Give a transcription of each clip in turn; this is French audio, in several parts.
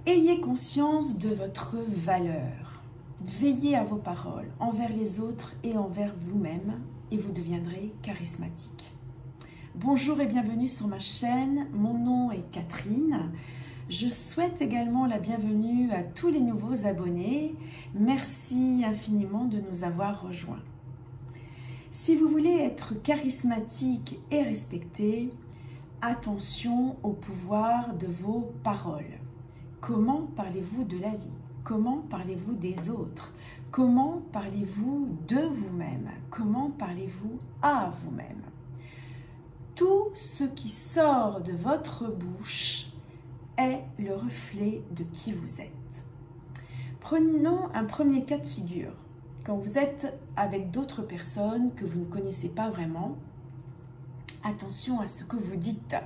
Ayez conscience de votre valeur. Veillez à vos paroles envers les autres et envers vous-même et vous deviendrez charismatique. Bonjour et bienvenue sur ma chaîne. Mon nom est Catherine. Je souhaite également la bienvenue à tous les nouveaux abonnés. Merci infiniment de nous avoir rejoints. Si vous voulez être charismatique et respecté, attention au pouvoir de vos paroles. Comment parlez-vous de la vie? Comment parlez-vous des autres? Comment parlez-vous de vous-même? Comment parlez-vous à vous-même? Tout ce qui sort de votre bouche est le reflet de qui vous êtes. Prenons un premier cas de figure. Quand vous êtes avec d'autres personnes que vous ne connaissez pas vraiment, attention à ce que vous dites.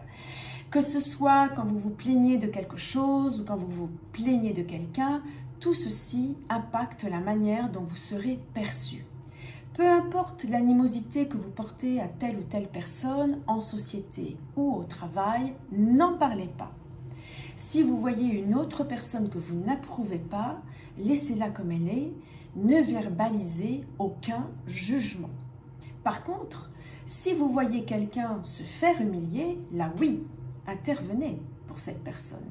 Que ce soit quand vous vous plaignez de quelque chose ou quand vous vous plaignez de quelqu'un, tout ceci impacte la manière dont vous serez perçu. Peu importe l'animosité que vous portez à telle ou telle personne en société ou au travail, n'en parlez pas. Si vous voyez une autre personne que vous n'approuvez pas, laissez-la comme elle est, ne verbalisez aucun jugement. Par contre, si vous voyez quelqu'un se faire humilier, là oui, intervenez pour cette personne.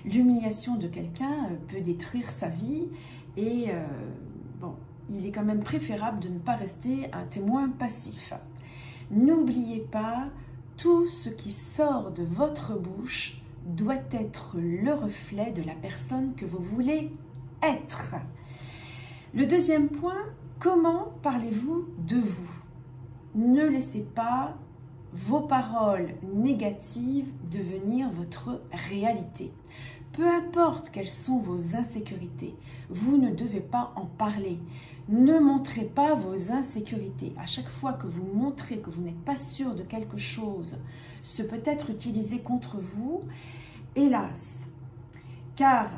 L'humiliation de quelqu'un peut détruire sa vie et il est quand même préférable de ne pas rester un témoin passif. N'oubliez pas, tout ce qui sort de votre bouche doit être le reflet de la personne que vous voulez être. Le deuxième point, comment parlez-vous de vous? Ne laissez pas vos paroles négatives devenir votre réalité. Peu importe quelles sont vos insécurités, vous ne devez pas en parler. Ne montrez pas vos insécurités. À chaque fois que vous montrez que vous n'êtes pas sûr de quelque chose, ce peut être utilisé contre vous, hélas. Car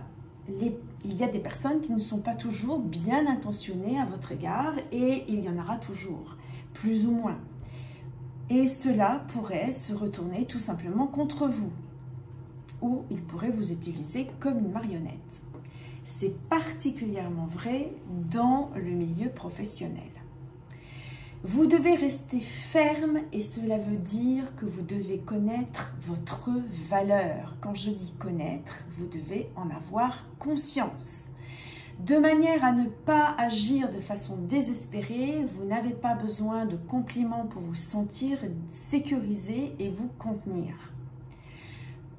il y a des personnes qui ne sont pas toujours bien intentionnées à votre égard et il y en aura toujours, plus ou moins. Et cela pourrait se retourner tout simplement contre vous. Ou il pourrait vous utiliser comme une marionnette. C'est particulièrement vrai dans le milieu professionnel. Vous devez rester ferme et cela veut dire que vous devez connaître votre valeur. Quand je dis connaître, vous devez en avoir conscience. De manière à ne pas agir de façon désespérée, vous n'avez pas besoin de compliments pour vous sentir sécurisé et vous contenir.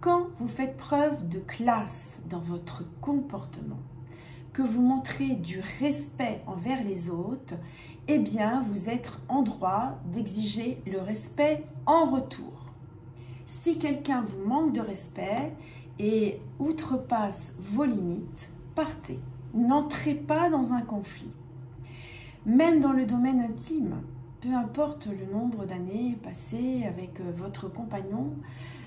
Quand vous faites preuve de classe dans votre comportement, que vous montrez du respect envers les autres, eh bien vous êtes en droit d'exiger le respect en retour. Si quelqu'un vous manque de respect et outrepasse vos limites, partez. N'entrez pas dans un conflit. Même dans le domaine intime, peu importe le nombre d'années passées avec votre compagnon,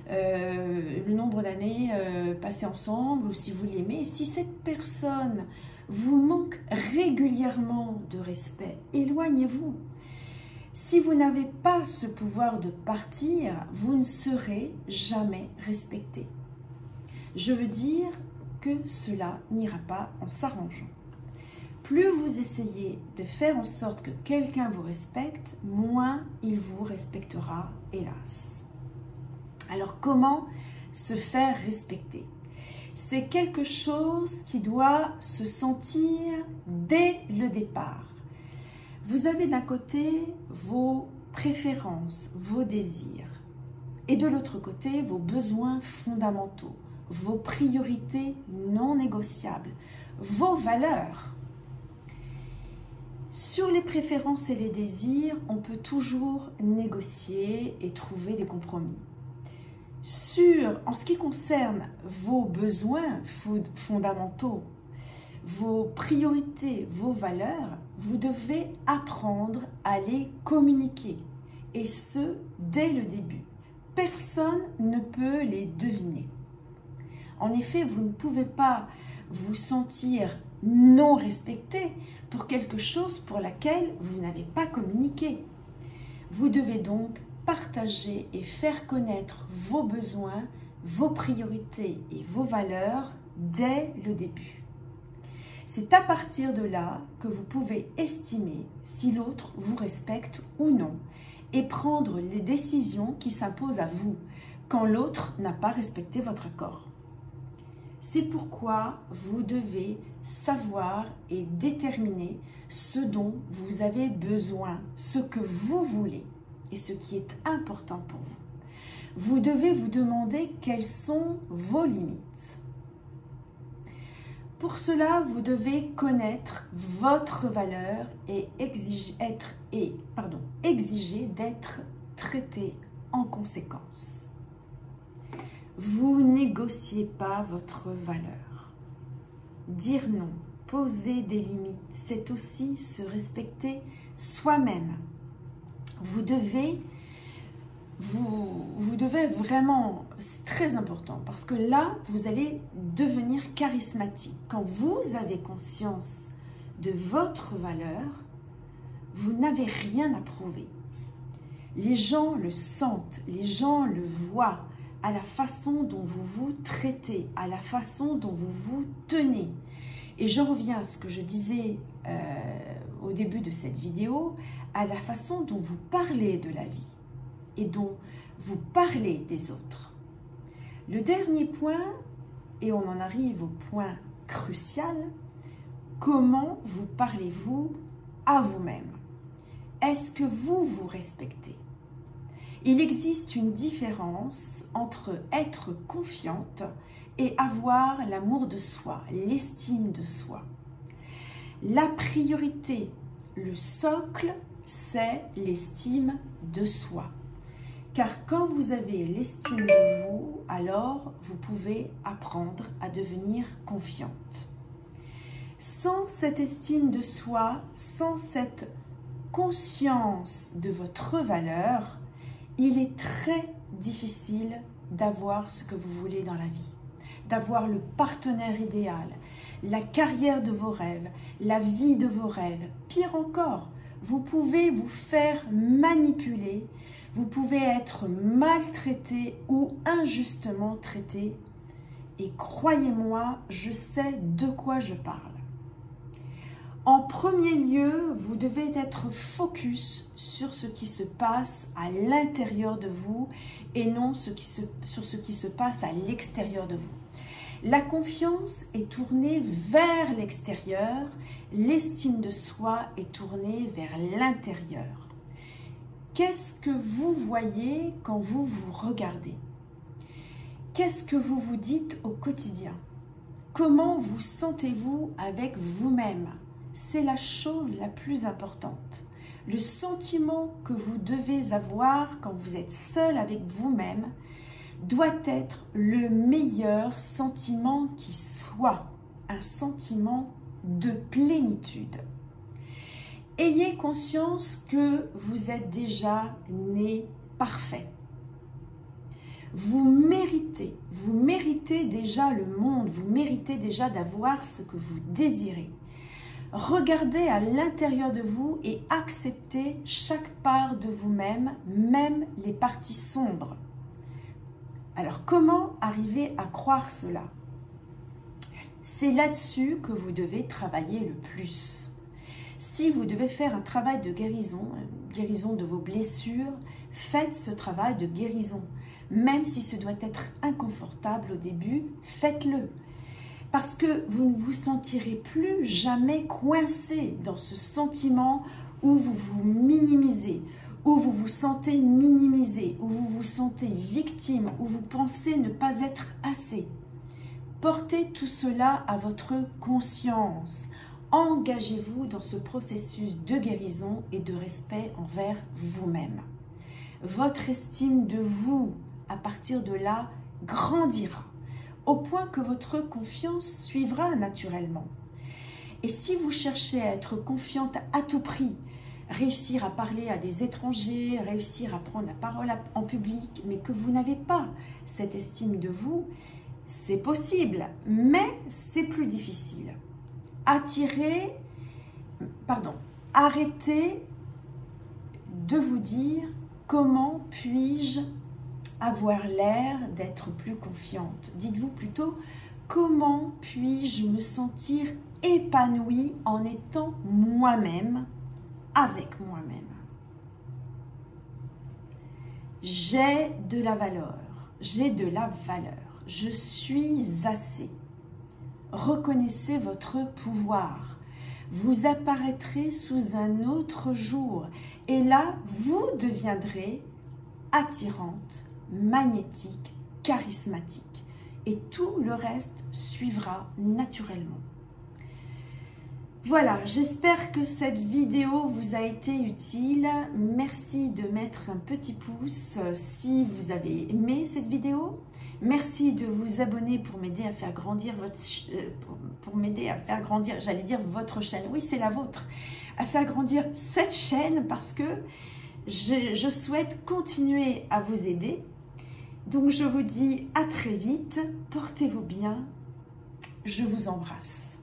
le nombre d'années passées ensemble ou si vous l'aimez, si cette personne vous manque régulièrement de respect, éloignez-vous. Si vous n'avez pas ce pouvoir de partir, vous ne serez jamais respecté. Je veux dire que cela n'ira pas en s'arrangeant. Plus vous essayez de faire en sorte que quelqu'un vous respecte, moins il vous respectera, hélas. Alors comment se faire respecter? C'est quelque chose qui doit se sentir dès le départ. Vous avez d'un côté vos préférences, vos désirs, et de l'autre côté vos besoins fondamentaux, vos priorités non négociables, vos valeurs. Sur les préférences et les désirs, on peut toujours négocier et trouver des compromis. En ce qui concerne vos besoins fondamentaux, vos priorités, vos valeurs, vous devez apprendre à les communiquer. Et ce, dès le début. Personne ne peut les deviner. En effet, vous ne pouvez pas vous sentir non respecté pour quelque chose pour laquelle vous n'avez pas communiqué. Vous devez donc partager et faire connaître vos besoins, vos priorités et vos valeurs dès le début. C'est à partir de là que vous pouvez estimer si l'autre vous respecte ou non et prendre les décisions qui s'imposent à vous quand l'autre n'a pas respecté votre accord. C'est pourquoi vous devez savoir et déterminer ce dont vous avez besoin, ce que vous voulez et ce qui est important pour vous. Vous devez vous demander quelles sont vos limites. Pour cela, vous devez connaître votre valeur et exiger d'être traité en conséquence. Vous négociez pas votre valeur. Dire non, poser des limites, c'est aussi se respecter soi-même. Vous devez vraiment, c'est très important parce que là, vous allez devenir charismatique. Quand vous avez conscience de votre valeur, vous n'avez rien à prouver. Les gens le sentent, les gens le voient à la façon dont vous vous traitez, à la façon dont vous vous tenez. Et je reviens à ce que je disais au début de cette vidéo, à la façon dont vous parlez de la vie et dont vous parlez des autres. Le dernier point, et on en arrive au point crucial, comment vous parlez-vous à vous-même? Est-ce que vous vous respectez? Il existe une différence entre être confiante et avoir l'amour de soi, l'estime de soi. La priorité, le socle, c'est l'estime de soi. Car quand vous avez l'estime de vous, alors vous pouvez apprendre à devenir confiante. Sans cette estime de soi, sans cette conscience de votre valeur, il est très difficile d'avoir ce que vous voulez dans la vie, d'avoir le partenaire idéal, la carrière de vos rêves, la vie de vos rêves. Pire encore, vous pouvez vous faire manipuler, vous pouvez être maltraité ou injustement traité. Et croyez-moi, je sais de quoi je parle. En premier lieu, vous devez être focus sur ce qui se passe à l'intérieur de vous et non sur ce qui se passe à l'extérieur de vous. La confiance est tournée vers l'extérieur, l'estime de soi est tournée vers l'intérieur. Qu'est-ce que vous voyez quand vous vous regardez? Qu'est-ce que vous vous dites au quotidien? Comment vous sentez-vous avec vous-même? C'est la chose la plus importante. Le sentiment que vous devez avoir quand vous êtes seul avec vous-même doit être le meilleur sentiment qui soit, un sentiment de plénitude. Ayez conscience que vous êtes déjà né parfait. Vous méritez déjà le monde, vous méritez déjà d'avoir ce que vous désirez. Regardez à l'intérieur de vous et acceptez chaque part de vous-même, même les parties sombres. Alors, comment arriver à croire cela? C'est là-dessus que vous devez travailler le plus. Si vous devez faire un travail de guérison, guérison de vos blessures, faites ce travail de guérison. Même si ce doit être inconfortable au début, faites-le. Parce que vous ne vous sentirez plus jamais coincé dans ce sentiment où vous vous minimisez, où vous vous sentez minimisé, où vous vous sentez victime, où vous pensez ne pas être assez. Portez tout cela à votre conscience. Engagez-vous dans ce processus de guérison et de respect envers vous-même. Votre estime de vous, à partir de là, grandira, au point que votre confiance suivra naturellement. Et si vous cherchez à être confiante à tout prix, réussir à parler à des étrangers, réussir à prendre la parole en public, mais que vous n'avez pas cette estime de vous, c'est possible, mais c'est plus difficile. Arrêtez de vous dire comment puis-je avoir l'air d'être plus confiante. Dites-vous plutôt Comment puis-je me sentir épanouie en étant moi-même, avec moi-même? J'ai de la valeur, j'ai de la valeur, je suis assez. Reconnaissez votre pouvoir. Vous apparaîtrez sous un autre jour et là, vous deviendrez attirante, magnétique, charismatique et tout le reste suivra naturellement. Voilà, j'espère que cette vidéo vous a été utile. Merci de mettre un petit pouce si vous avez aimé cette vidéo. Merci de vous abonner pour m'aider à faire grandir j'allais dire votre chaîne. Oui, c'est la vôtre. À faire grandir cette chaîne parce que je souhaite continuer à vous aider. Donc, je vous dis à très vite. Portez-vous bien. Je vous embrasse.